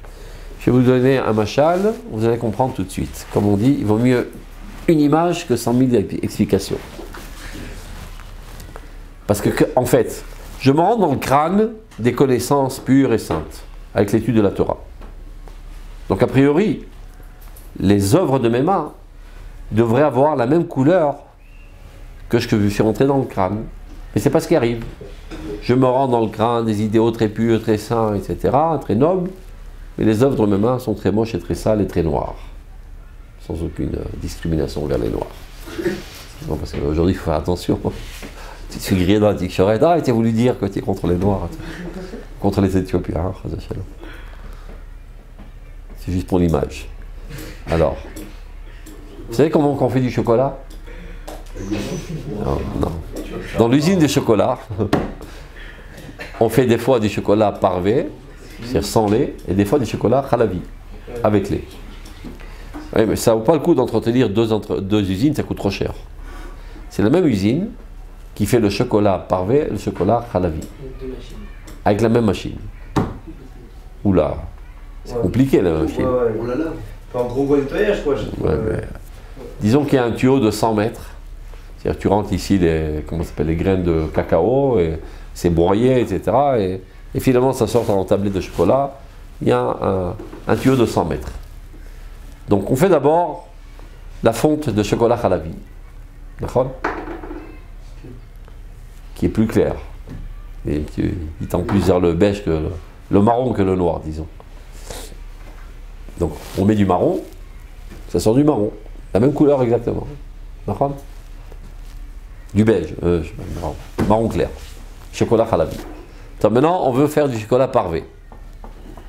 Je vais vous donner un machal, vous allez comprendre tout de suite. Comme on dit, il vaut mieux une image que 100 000 explications. Parce que, en fait, je me rends dans le crâne des connaissances pures et saintes, avec l'étude de la Torah. Donc, a priori, les œuvres de mes mains devraient avoir la même couleur que ce que je suis rentré dans le crâne. Mais c'est pas ce qui arrive. Je me rends dans le crâne des idéaux très purs, très saints, etc., très nobles, mais les œuvres de mes mains sont très moches et très sales et très noires. Sans aucune discrimination vers les noirs. Non, parce qu'aujourd'hui, il faut faire attention. Tu te fais griller dans la ticchorette. Ah, tu as voulu dire que tu es contre les noirs, contre les Éthiopiens. C'est juste pour l'image. Alors, vous savez comment on fait du chocolat? Non, non. Dans l'usine de chocolat, on fait des fois du chocolat parvé, c'est-à-dire sans lait, et des fois du chocolat halavi, avec lait. Oui, mais ça ne vaut pas le coup d'entretenir deux usines, ça coûte trop cher. C'est la même usine qui fait le chocolat parvé et le chocolat halavi. Avec la même machine. Oula, c'est compliqué la machine. Oh là là. Enfin, en gros gros nettoyage quoi. Disons qu'il y a un tuyau de 100 mètres. C'est-à-dire tu rentres ici les graines de cacao, et c'est broyé, etc. Et finalement ça sort en tablette de chocolat. Il y a un tuyau de 100 mètres. Donc on fait d'abord la fonte de chocolat halavi. D'accord ? Qui est plus clair. Et il tend plus vers le beige que le marron que le noir, disons. Donc on met du marron, ça sort du marron. La même couleur exactement. D'accord ? Du beige, marron clair. Chocolat halavi. Maintenant on veut faire du chocolat parvé.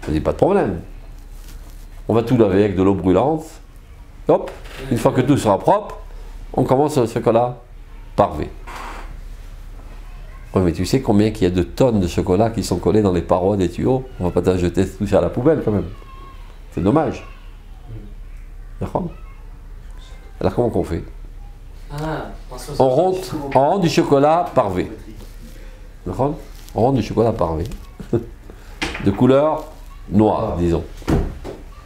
Ça dit pas de problème. On va tout laver avec de l'eau brûlante. Hop, une fois que tout sera propre, on commence le chocolat parvé. Oui, mais tu sais combien qu'il y a de tonnes de chocolat qui sont collées dans les parois des tuyaux? On va pas te jeter tout ça à la poubelle quand même. C'est dommage. D'accord? Alors comment qu'on fait? On rend du chocolat parvé. D'accord? On rend du chocolat parvé. De couleur noire, disons.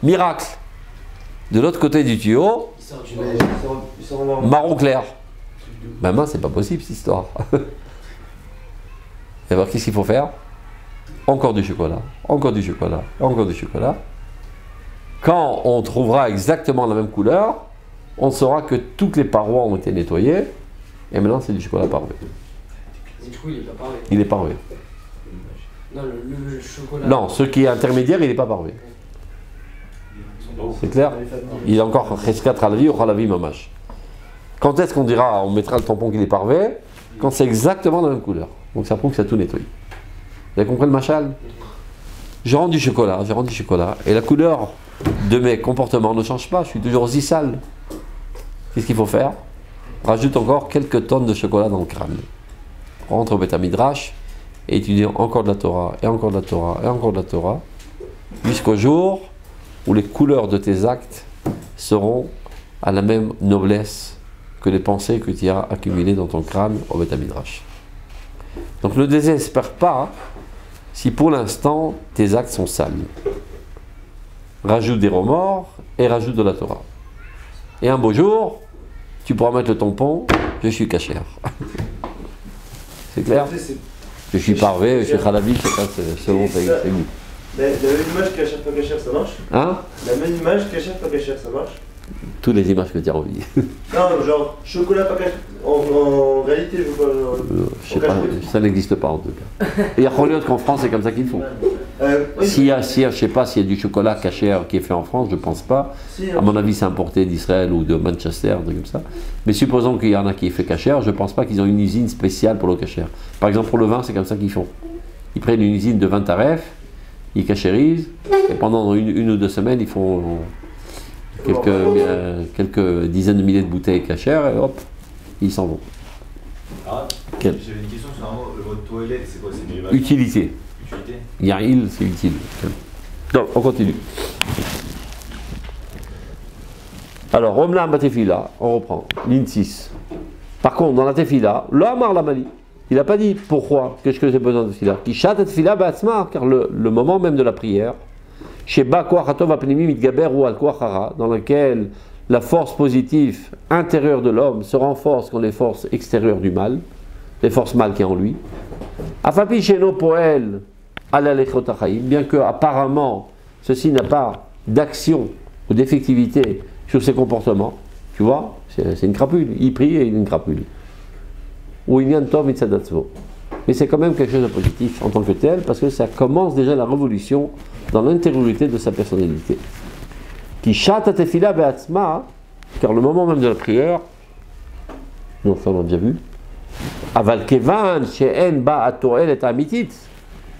Miracle. De l'autre côté du tuyau, marron clair. Ben c'est pas possible cette histoire. Et alors qu'est-ce qu'il faut faire? Encore du chocolat, encore du chocolat, encore du chocolat. Quand on trouvera exactement la même couleur, on saura que toutes les parois ont été nettoyées. Et maintenant c'est du chocolat parvé. Du coup il est pas parvé. Il est parvé. Non, le chocolat. Non, ce qui est intermédiaire, il n'est pas parvé. C'est clair? Il est encore Cheskat Halavi ou Halavi Mamash. Quand est-ce qu'on dira, on mettra le tampon qu'il est parvé? Quand c'est exactement la même couleur. Donc ça prouve que ça a tout nettoyé. Vous avez compris le machal? Je rends du chocolat, et la couleur de mes comportements ne change pas, je suis toujours aussi sale. Qu'est-ce qu'il faut faire? Rajoute encore quelques tonnes de chocolat dans le crâne. Rentre au Beth Midrash et étudie encore de la Torah, et encore de la Torah, et encore de la Torah, jusqu'au jour où les couleurs de tes actes seront à la même noblesse que les pensées que tu as accumulées dans ton crâne au Beth Midrash. Donc ne désespère pas si pour l'instant tes actes sont sales. Rajoute des remords et rajoute de la Torah. Et un beau jour, tu pourras mettre le tampon, je suis cachère. C'est clair? Je suis parvé, je suis halavi, je sais pas selon tes goûts. La même image cachère pas cachère, ça marche? Hein? La même image cachère pas cachère, ça marche? Toutes les images que tu as envie. Non, genre chocolat pas cachère. En réalité, je veux pas. Je sais pas, ça n'existe pas en tout cas. Et il y a Hollywood qu'en France, c'est comme ça qu'ils font. Oui, je sais pas s'il y a du chocolat cachère qui est fait en France, je pense pas. si, À mon avis, c'est importé d'Israël ou de Manchester, un truc comme ça. Mais supposons qu'il y en a qui est fait cachère, je pense pas qu'ils ont une usine spéciale pour le cachère. Par exemple, pour le vin, c'est comme ça qu'ils font. Ils prennent une usine de vin taref, ils cachérisent, et pendant une ou deux semaines, ils font quelques dizaines de milliers de bouteilles cachères, et hop, ils s'en vont. Ah, Quel? j'avais une question sur un mot, le mot toilette, c'est quoi? C'est des Utilité. Utilité. Ya'il, c'est utile. Donc, on continue. Alors, Omlam Batefila, on reprend. Ligne 6. Par contre, dans la Tefila, l'Amar Lamali, il n'a pas dit pourquoi, qu'est-ce que j'ai besoin de Tefila. Qui chat Tefila Batsma, car le moment même de la prière, chez Bakwa Hatov Apnimi Mitgaber ou Al Hara, dans lequel la force positive intérieure de l'homme se renforce contre les forces extérieures du mal, les forces mal qui est en lui. Afapi Sheno Poel Alalechotachayim, bien que apparemment ceci n'a pas d'action ou d'effectivité sur ses comportements, tu vois, c'est une crapule, il prie et il a une crapule. Ou il y a un tov mitzadatzvo. Mais c'est quand même quelque chose de positif en tant que tel, parce que ça commence déjà la révolution dans l'intériorité de sa personnalité. Qui chata tefila be'atzma, car le moment même de la prière, non, ça on l'a déjà vu, aval kevan she'en ba atoel et amitit,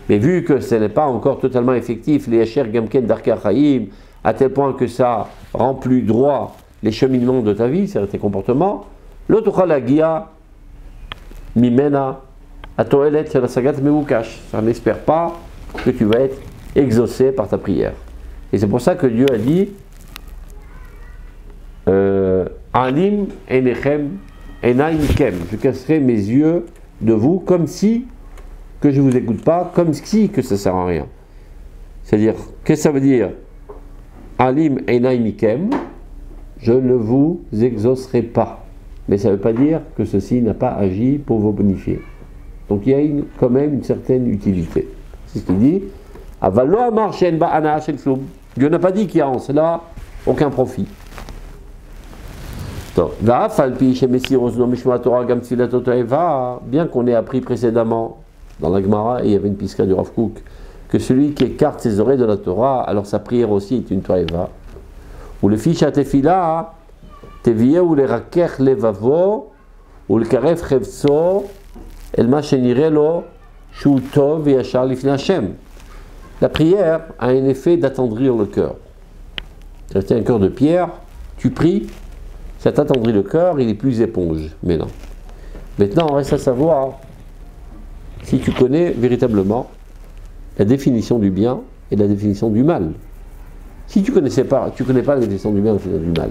mais vu que ce n'est pas encore totalement effectif, les yasher gamken darkei chaim, à tel point que ça rend plus droit les cheminements de ta vie, c'est-à-dire tes comportements, l'autochal agia mimena atoelet shel sagat meukash, ça n'espère pas que tu vas être exaucé par ta prière. Et c'est pour ça que Dieu a dit Alim enechem enaymikem, je casserai mes yeux de vous comme si que je ne vous écoute pas, comme si que ça ne sert à rien. C'est-à-dire, qu'est-ce que ça veut dire? Alim enaymikem, je ne vous exaucerai pas. Mais ça ne veut pas dire que ceci n'a pas agi pour vous bonifier. Donc il y a quand même une certaine utilité. C'est ce qu'il dit. Dieu n'a pas dit qu'il y a en cela aucun profit. Bien qu'on ait appris précédemment dans la Gemara, et il y avait une piska du Rav Kook, que celui qui écarte ses oreilles de la Torah, alors sa prière aussi est une toeva. Ou le fiche à tefila, teviye ou le rakech levavo, ou le karef chevso, el ma shenirelo, shu tov yashar lifnei Hashem. La prière a un effet d'attendrir le cœur. C'est un cœur de pierre, tu pries, ça t'attendrit le cœur, il est plus éponge. Mais non. Maintenant, on reste à savoir si tu connais véritablement la définition du bien et la définition du mal. Si tu connais pas la définition du bien et la définition du mal,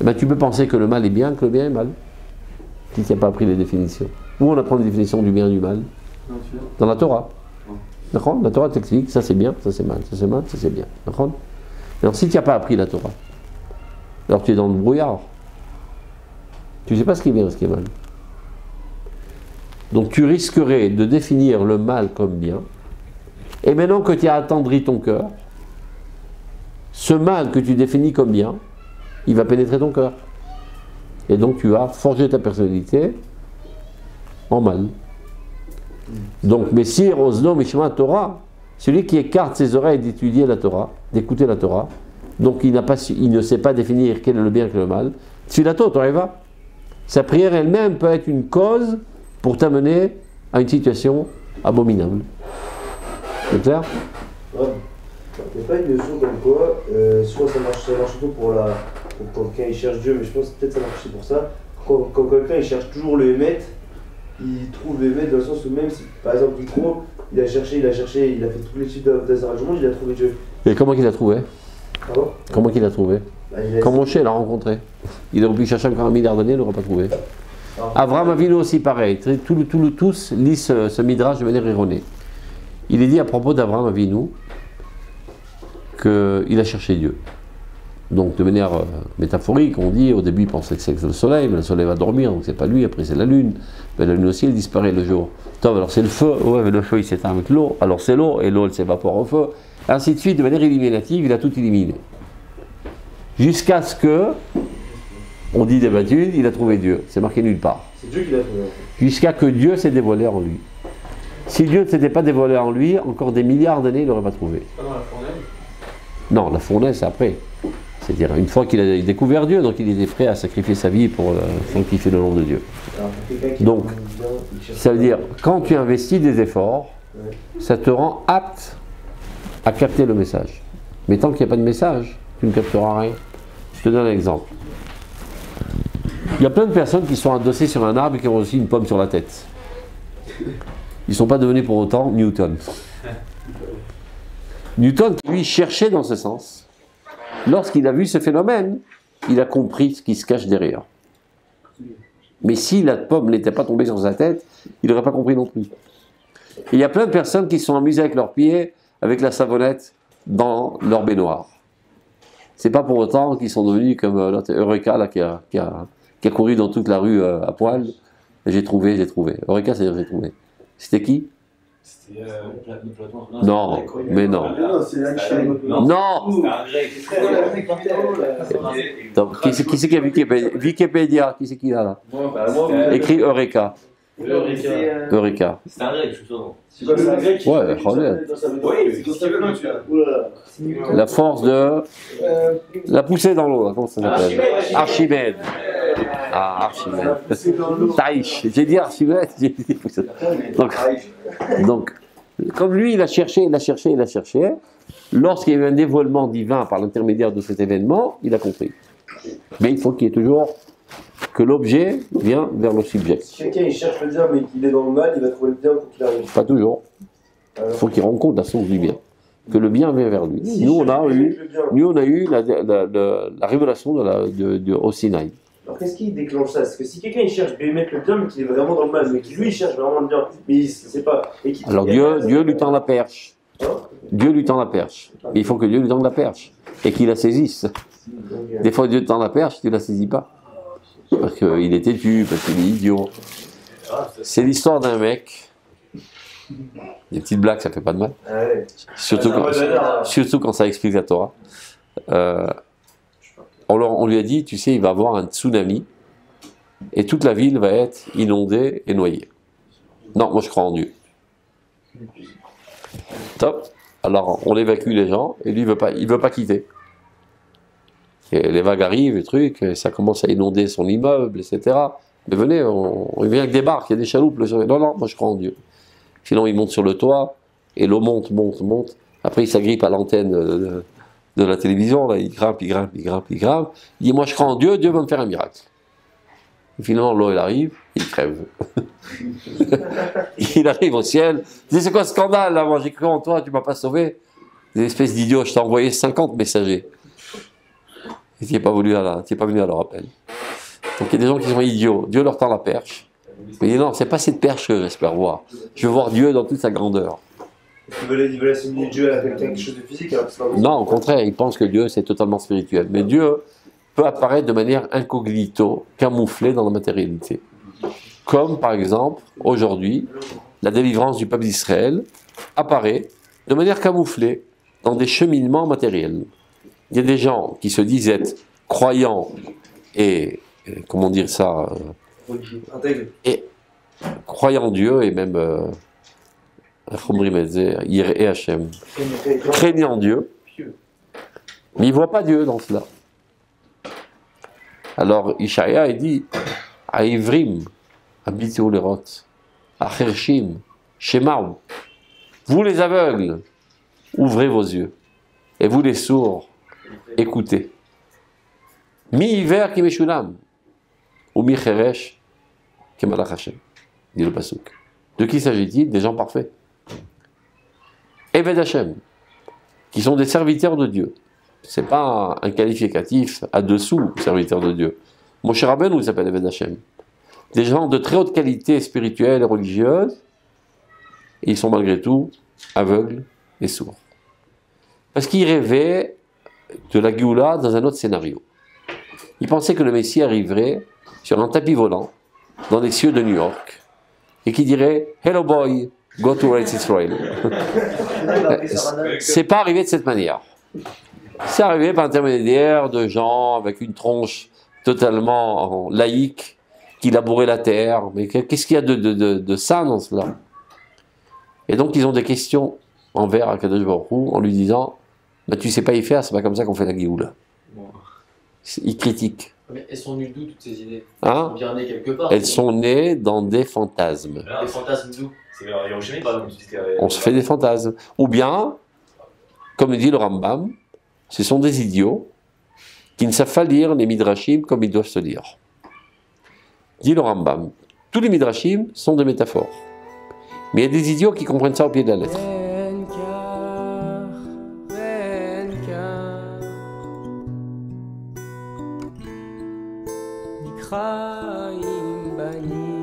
eh bien, tu peux penser que le mal est bien, que le bien est mal. Si tu n'as pas appris les définitions. Où on apprend les définitions du bien et du mal? Dans la Torah. D'accord? La Torah t'explique, ça c'est bien, ça c'est mal, ça c'est mal, ça c'est bien. D'accord? Alors si tu n'as pas appris la Torah, alors tu es dans le brouillard. Tu ne sais pas ce qui est bien et ce qui est mal. Donc tu risquerais de définir le mal comme bien. Et maintenant que tu as attendri ton cœur, ce mal que tu définis comme bien, il va pénétrer ton cœur. Et donc tu vas forger ta personnalité en mal. Donc, Messir Ozno Mishma Torah, celui qui écarte ses oreilles d'étudier la Torah, d'écouter la Torah, donc il ne sait pas définir quel est le bien et quel est le mal. Tfilato, Torah, sa prière elle-même peut être une cause pour t'amener à une situation abominable. C'est clair? Ouais. Il n'y a pas une notion comme quoi, soit ça marche surtout pour quand quelqu'un il cherche Dieu, mais je pense que peut-être ça marche aussi pour ça. Quand quelqu'un il cherche toujours le Hémet, il trouve le Hémet dans le sens où même si, par exemple, il a cherché, il a fait toutes les études d'Azara du monde, il a trouvé Dieu. Et comment il a trouvé? Pardon? Comment il a trouvé? Quand Moshe l'a rencontré. Il aurait pu chercher encore 1 milliard d'années, il ne l'aurait pas trouvé. Avraham Avinu aussi pareil. Tous lisent ce midrash de manière erronée. Il est dit à propos d'Avraham Avinu qu'il a cherché Dieu. Donc de manière métaphorique, on dit au début il pensait que c'est le soleil, mais le soleil va dormir, donc c'est pas lui, après c'est la lune. Mais la lune aussi elle disparaît le jour. Top, alors c'est le feu, ouais, mais le feu il s'éteint avec l'eau, alors c'est l'eau, et l'eau elle s'évapore au feu. Ainsi de suite, de manière éliminative, il a tout éliminé. Jusqu'à ce que, on dit d'habitude, il a trouvé Dieu. C'est marqué nulle part. C'est Dieu qui l'a trouvé. Jusqu'à que Dieu s'est dévoilé en lui. Si Dieu ne s'était pas dévoilé en lui, encore des milliards d'années, il n'aurait pas trouvé. Pas dans la fournaise? Non, la fournaise, c'est après. C'est-à-dire, une fois qu'il a découvert Dieu, donc il était prêt à sacrifier sa vie pour sanctifier le nom de Dieu. Donc, ça veut dire, quand tu investis des efforts, ça te rend apte à capter le message. Mais tant qu'il n'y a pas de message, tu ne capteras rien. Je te donne un exemple. Il y a plein de personnes qui sont adossées sur un arbre et qui ont aussi une pomme sur la tête. Ils ne sont pas devenus pour autant Newton. Newton, lui, cherchait dans ce sens. Lorsqu'il a vu ce phénomène, il a compris ce qui se cache derrière. Mais si la pomme n'était pas tombée sur sa tête, il n'aurait pas compris non plus. Et il y a plein de personnes qui se sont amusées avec leurs pieds, avec la savonnette, dans leur baignoire. C'est pas pour autant qu'ils sont devenus comme Eureka là, qui a couru dans toute la rue à poil. J'ai trouvé. Eureka, c'est-à-dire j'ai trouvé. C'était qui? C'était Platon. Non, mais non. Non. Donc, qui c'est qui a Wikipédia? Qui c'est qui là? Écrit Eureka. Eureka. C'est un grec, je suis sûr. C'est quoi, c'est un grec? Ouais, regarde. La force de la pousser dans l'eau, comment ça s'appelle? Archimède. Ah, Archimède. Taïch. J'ai dit Archimède, j'ai dit pousser. Donc, comme lui, il a cherché. Lorsqu'il y a eu un dévoilement divin par l'intermédiaire de cet événement, il a compris. Mais il faut qu'il y ait toujours que l'objet vient vers le subject. Si quelqu'un il cherche le bien mais qu'il est dans le mal, il va trouver le bien pour qu'il arrive. Pas toujours. Il faut qu'il rencontre la source du bien. Que le bien vient vers lui. Si nous, on a eu bien. la révélation au Sinaï. Alors qu'est-ce qui déclenche ça? Parce que si quelqu'un il cherche de mettre le bien mais qu'il est vraiment dans le mal, mais qui lui il cherche vraiment le bien, mais il sait pas. Alors Dieu lui tend la perche. Hein? Dieu lui tend la perche. Mais il faut que Dieu lui tende la perche. Et qu'il la saisisse. Des fois Dieu te tend la perche, tu ne la saisis pas. Parce qu'il est têtu, parce qu'il est idiot. C'est l'histoire d'un mec. Des petites blagues, ça fait pas de mal. Ah ouais. Surtout quand ça explique la Torah. On lui a dit, tu sais, il va y avoir un tsunami et toute la ville va être inondée et noyée. Non, moi je crois en Dieu. Top. Alors on évacue les gens et lui il veut pas quitter. Et les vagues arrivent, les trucs, et ça commence à inonder son immeuble, etc. Mais venez, on vient avec des barques, il y a des chaloupes. Non, moi je crois en Dieu. Sinon il monte sur le toit et l'eau monte. Après il s'agrippe à l'antenne de la télévision, là, il grimpe. Il dit, moi je crois en Dieu, Dieu va me faire un miracle. Et finalement, l'eau, elle arrive, il crève. Il arrive au ciel, il dit, c'est quoi ce scandale, là, moi j'ai cru en toi, tu m'as pas sauvé. Des espèces d'idiots, je t'ai envoyé 50 messagers. Et tu n'es pas venu à leur appel. Donc il y a des gens qui sont idiots, Dieu leur tend la perche. Mais il dit, non, c'est pas cette perche que j'espère voir. Je veux voir Dieu dans toute sa grandeur. Ils veulent assimiler Dieu à quelque chose de physique alors que c'est pas possible. Non, au contraire, ils pensent que Dieu c'est totalement spirituel. Mais Dieu peut apparaître de manière incognito, camouflée dans la matérialité. Comme par exemple, aujourd'hui, la délivrance du peuple d'Israël apparaît de manière camouflée dans des cheminements matériels. Il y a des gens qui se disent être croyants et comment dire ça, et croyant en Dieu et même et Hachem, craignant Dieu, mais ils ne voient pas Dieu dans cela. Alors Ishaïa il dit Aïvrim, habitu lerot, Achershim, Shemaou, vous les aveugles, ouvrez vos yeux, et vous les sourds, écoutez. Mi-hiver qui meshulam, ou mi-cheresh qui malach Hashem, dit le Pasuk. De qui s'agit-il? Des gens parfaits. Eved Hashem, qui sont des serviteurs de Dieu. Ce n'est pas un qualificatif à dessous, serviteur de Dieu. Moshe Rabbeinu s'appelle Eved Hashem. Des gens de très haute qualité spirituelle et religieuse, et ils sont malgré tout aveugles et sourds. Parce qu'ils rêvaient de la Géoula dans un autre scénario. Ils pensaient que le Messie arriverait sur un tapis volant dans les cieux de New York et qui dirait « Hello boy, go to Eretz Israel ». C'est pas arrivé de cette manière. C'est arrivé par intermédiaire de gens avec une tronche totalement laïque qui labouraient la terre. Mais qu'est-ce qu'il y a de ça dans cela? Et donc ils ont des questions envers Akadosh Baruch Hu en lui disant bah, tu sais pas y faire, c'est pas comme ça qu'on fait la Géoula. Ils critiquent. Mais elles sont venues d'où toutes ces idées? Hein? Elles sont bien nées quelque part. Elles sont nées dans des fantasmes. Des fantasmes d'où? C'est Hiroshima, par exemple. On se fait des fantasmes. Ou bien, comme dit le Rambam, ce sont des idiots qui ne savent pas lire les midrashim comme ils doivent se lire. Dit le Rambam. Tous les midrashim sont des métaphores. Mais il y a des idiots qui comprennent ça au pied de la lettre. נקראים בנים